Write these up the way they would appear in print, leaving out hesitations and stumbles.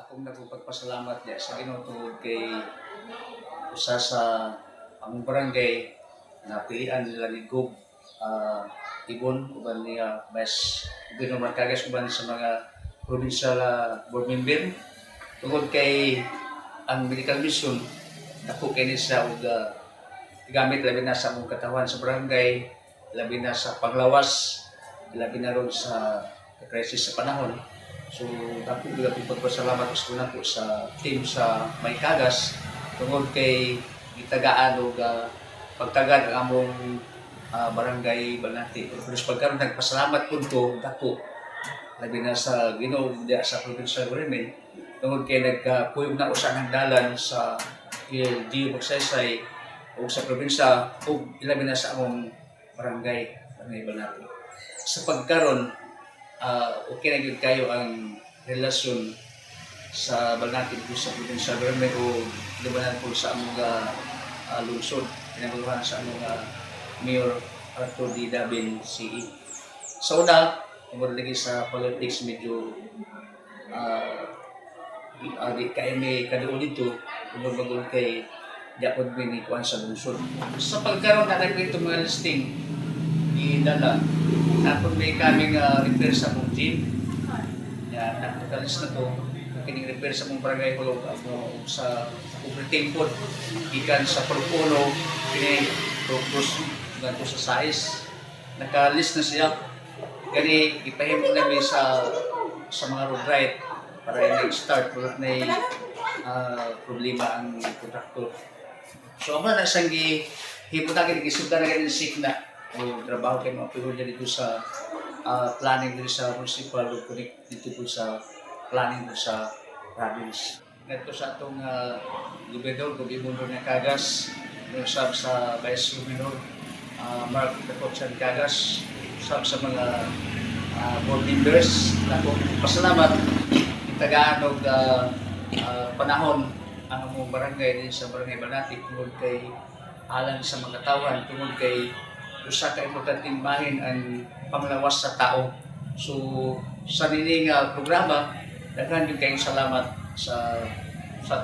akong nagpagpasalamat niya sa Ginoo tungod kay usa sa among barangay na pilian nila ni Gob Ibon uban niya Vice Gobernador Marcagas uban sa mga provincial board member tungod kay ang medical mission dako kay ni siya og gamit labi na sa among katawan sa barangay, labi na sa paglawas, labi na ron sa crisis sa panahon. So, dako bila po pagpasalamat sa una po sa team sa Maykagas tungod kay gitagaan og pagtagad ang among barangay Balnati. Pero pagkaroon nagpasalamat po ko dako labi na sa Ginoo diya sa provincial government tungod kay nagkuyog na usa ng dalan sa LGU Magsaysay o sa probinsya o ilabi na sa among barangay Balnati. Sa pagkaroon okay na gyud kayo ang relasyon sa Balnati dito sa provincial government o labanan po sa among lungsod, pinaguluhan sa among Mayor Arthur D. Dabin CE. Sa una, lagi sa politics medyo di kaya may kadoon dito kung kay Japon ni kuan sa lungsod. Sa pagkaroon na nagkwento mga listing idala napon may kaming repair sa mong team. Yan, napakalis na to. Kining repair sa mong barangay Hulog sa operating pod ikan sa Purpuno kini propose ganito sa size. Naka-list na siya. Kani ipahimo namin sa mga road right para i-start ulit na problema ang kontraktor. So, ako na siyang hipotagin, gisugda na ganyan sikna o trabaho kayo mga pinunya dito sa planning dito sa municipal o connect dito po sa planning dito sa province. Ito sa itong gobernador, Gobernador ng Kagas, sab sa Vice Gobernador, Mark Pecochan Kagas, sab sa mga board members. Ako, pasalamat, itagaan og panahon ang among barangay din sa barangay Balnati tungod kay alang sa mga katawan tungod kay usa ka importanteng bahin ang panglawas sa tao. So sa nining programa daghan gyud kayong salamat sa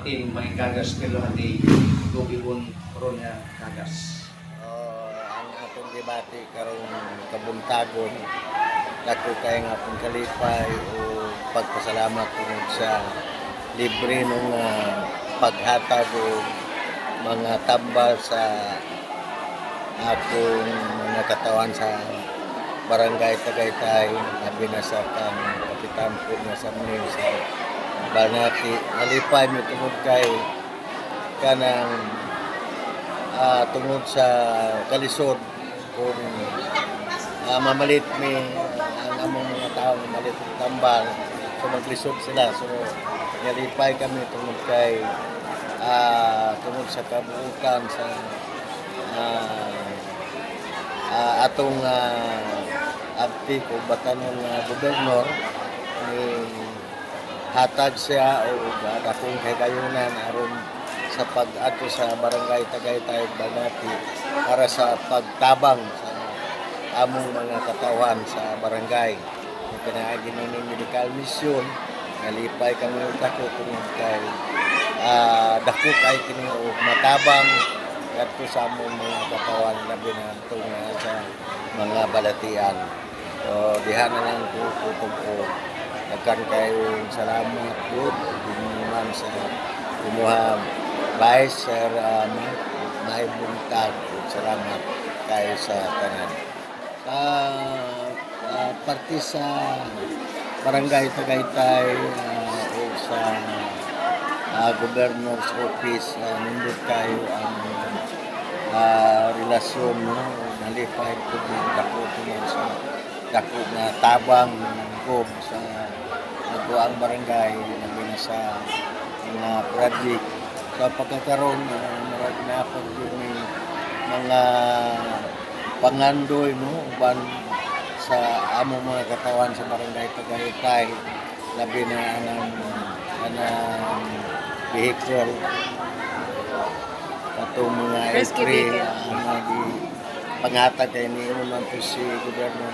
team Maykagas Kilohan ni Gob Ibon Coronia Kagas. Ang atong debate karong kabuntagon dako kay nga akong kalipay o pagpasalamat tungod sa libre nung paghatag o mga tambal sa akong mga katawan sa barangay Tagaytay, labi na sa kang kapitan po na sa mga sa Balnati. Nalipay mo tungod kay kanang tungod sa kalisod kung mamalit mi ang among mga tao mamalit ng tambal so maglisod sila. So nalipay kami tungod kay tungod sa kabuukan sa atong abti ko batanong gobernador ni hatag siya o dakong kayunan aron sa pag-ato sa barangay Tagaytay Balnati para sa pagtabang sa among mga katawan sa barangay. Pinaagi ni medical mission nalipay kami dako tungod kay dako kay kini og matabang kadto sa among mga katawan labi na tungod sa mga balatian. So diha na lang ko daghan kayong salamat gud man sa kumuha Vice Sir may buntag salamat kay sa tanan. Parte sa barangay Tagaytay o sa governor's office nindot kayo ang relasyon no nalipay po ng dako sa dako na tabang Gob sa ang barangay namin sa mga project sa pagkakaroon marag na pag mga pangandoy no uban sa among mga katawan sa barangay Tagaytay labi na ang vehicle atong mga entry panghatag kay ni man to si gobyerno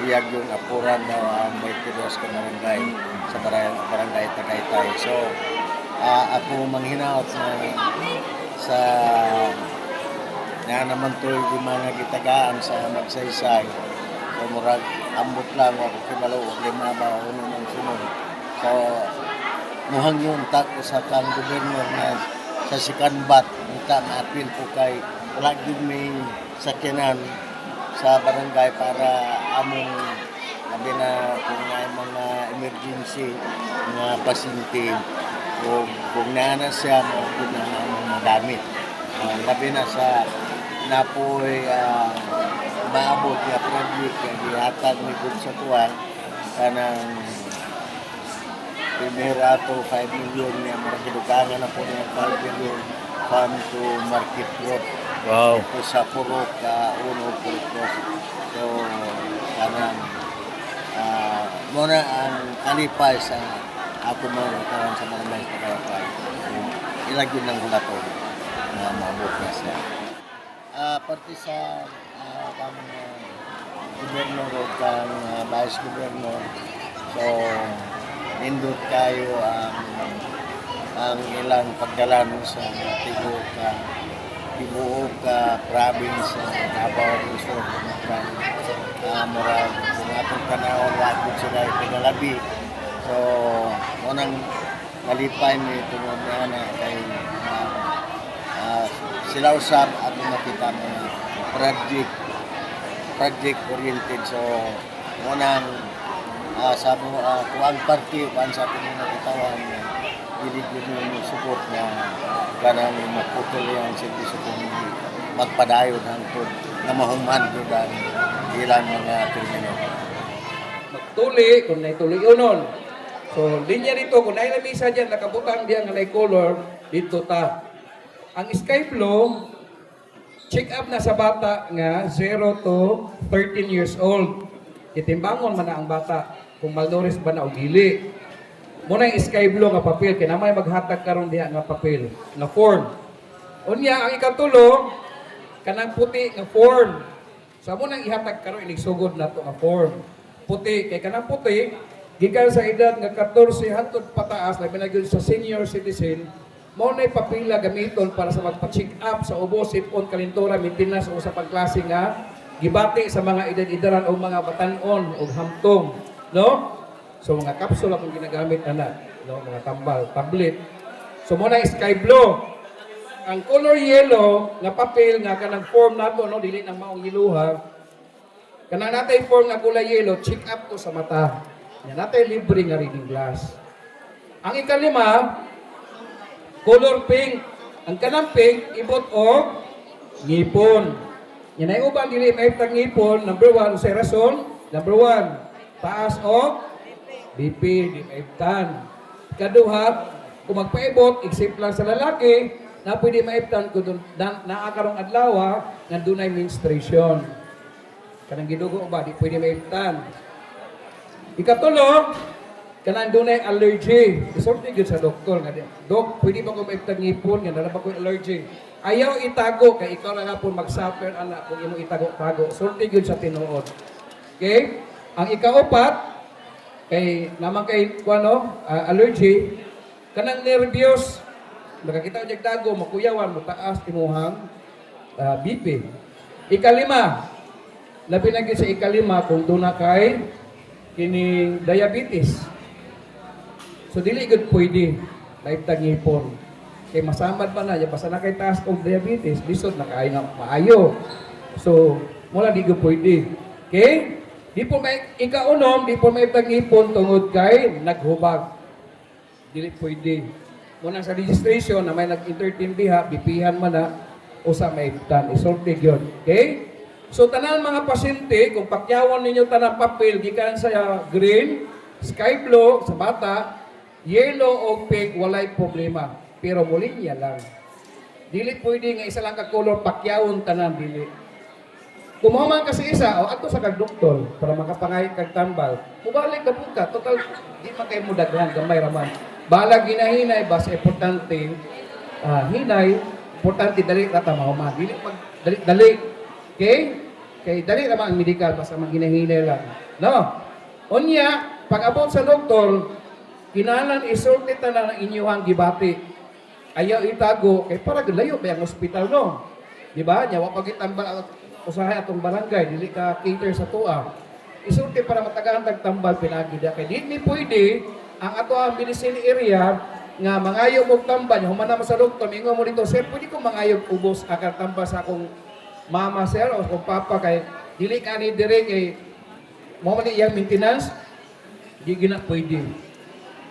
iyag yung apuran daw ang may tilos ka barangay sa barangay Tagaytay. So, ako manghinaot sa na naman to yung mga gitagaan sa magsaysay. So, murag ambot lang ako kinalo lima ba o naman sunod. So, muhang yun tako sa kang gobernador na sa Sikanbat. Kita ma-appeal ko kay wala din may sakyanan sa barangay para among labi na kung may mga emergency mga pasyente o kung naana siya mga na among magamit. Labi na sa napoy maabot nga project nga gihatag ni Gud sa tuwan kanang primera ato 5 million nga mga gidugangan na po ng 5 million fund to Market Road. Wow. Ito sa Purok, Uno, Purok. So, kanang muna ang kalipay sa ako mga karon sa mga mais na kalipay. Ilagyan ng hulato na maabot na siya. Parte sa kang gobernador o kang vice gobernador. So, nindot kayo ang ilang pagdalan sa tibuok province sa Davao del Sur murag kung atong panahon wakit sila ipinalabi. So, unang malipay ni tungod na kay sila usab ato nakita mga project oriented. So, unang sa kung ang party kung sa ating mga katawan hindi yung support na kanang maputol yung service kung magpadayon hangtod na mahuman doon ang ilang mga termino. Magtuli kung naituloy unon. So, linya dito, kung nailamisa dyan, nakabutang diyan nga color dito ta. Ang sky blue, check up na sa bata nga 0 to 13 years old. Itimbangon man na ang bata kung malnourished ba na o dili. Muna yung sky blue nga papel, kaya namay maghatag karon diha nga papel, nga form. Unya, ang ikatulo, kanang puti nga form. So, muna ihatag karon inigsugod na to nga form. Puti, kay kanang puti, gikan sa edad nga 14 hangtod pataas, labi na gyud sa senior citizen, mao nay papila gamiton para sa magpa-check up sa ubo, sipon, kalintura, maintenance o sa pagklase nga gibati sa mga edad-edaran o mga batan-on o hamtong, no? So mga kapsula kung ginagamit ana, no, mga tambal, tablet. So mo na sky blue. Ang color yellow nga papel nga kanang form nato, no, dili nang maong iluha. Kanang natay form nga kulay yellow, check up to sa mata. Yan natay libre nga reading glass. Ang ikalima, color pink. Ang kanang pink ibot og ngipon. Yan ay ubang dili maibtag ngipon. Number 1 sa rason. Number 1, taas og BP di maibtan. Kaduha, kung magpaibot, except lang sa lalaki, na pwede maibtan kung naakarong adlaw nga dunay menstruation. Kanang gidugo ba, di pwede maibtan. Ikatulo, kanang dunay allergy. Isorti gyud sa doktor nga, Dok, pwede ba ko maibtan ngipon nga nara ba ko allergy? Ayaw itago kay ikaw na nga po mag-suffer anak kung imo itago-tago. Sorti gyud sa tinuod. Okay? Ang ikaapat, kay naman kay allergy, kanang nervyos, nakakita og tago, makuyawan, mataas timuhang BP. Ikalima, labi na gyud sa ikalima kung duna kay kining diabetes. So dili gud pwede laibtag ngipon. Kay masamad pa na, basta na kay taas og diabetes, lisod na kaayo nga maayo. So mula di gud pwede. Okay? Di po may ikaunom, di po may pag-ipon tungod kay naghubag. Dili pwede. Muna sa registration na may nag-entertain diha, bipihan man na, o sa may ibtan. Isortig yun. Okay? So, tanan mga pasyente, kung pakyawan ninyo tanang papel, gikan sa green, sky blue, sa bata, yellow o pink, walay problema. Pero muli niya lang. Dili pwede nga isa lang ka-color, pakyawon tanan, dili. Kumaman kasi isa, o ato sa kag-doktor, para makapangay kag-tambal, mubalik na po ka, total, di man kayo mudaghan, gamay raman. Balag hinahinay, basta importante, hinay, importante, dali rata mahuman. Dili pag, dali, okay? Kay dali naman ang medical, basta mag hinahinay lang. No? Unya, pag abot sa doktor, Kinahanglan isulti tanan ang inyong gibati. Ayaw itago kay para galayo ba ang ospital no? Di ba? Nya wa pagitambal usahay atong barangay dili ka cater sa tuwa. Isulti para matagaan tagtambal pinagi da kay di pwede ang ato ang medicine area nga mangayo mo tambal humana mo sa doktor mingo mo dito sir pwede ko mangayo ubos akan tambal sa akong mama sir o kung papa kay dili ka ni dire kay mo man iyang maintenance di gina pwede.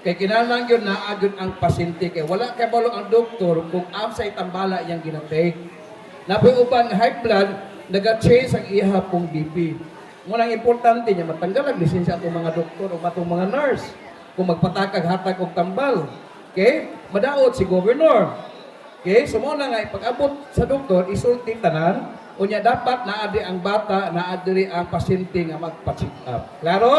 Kay kinahanglan yun na agad ang pasyente kay wala kay balo ang doktor kung absay tambala iyang ginatake. Napoy uban high blood naga-change ang iha pong BP. Ngunang importante niya matanggal ang lisensya atong mga doktor o atong mga nurse kung magpatakag hatag og tambal. Okay? Madaot si governor. Okay? So mo na nga ipag-abot sa doktor isulti tanan unya dapat naadi ang bata naadi ang pasyente nga magpa-check up. Klaro?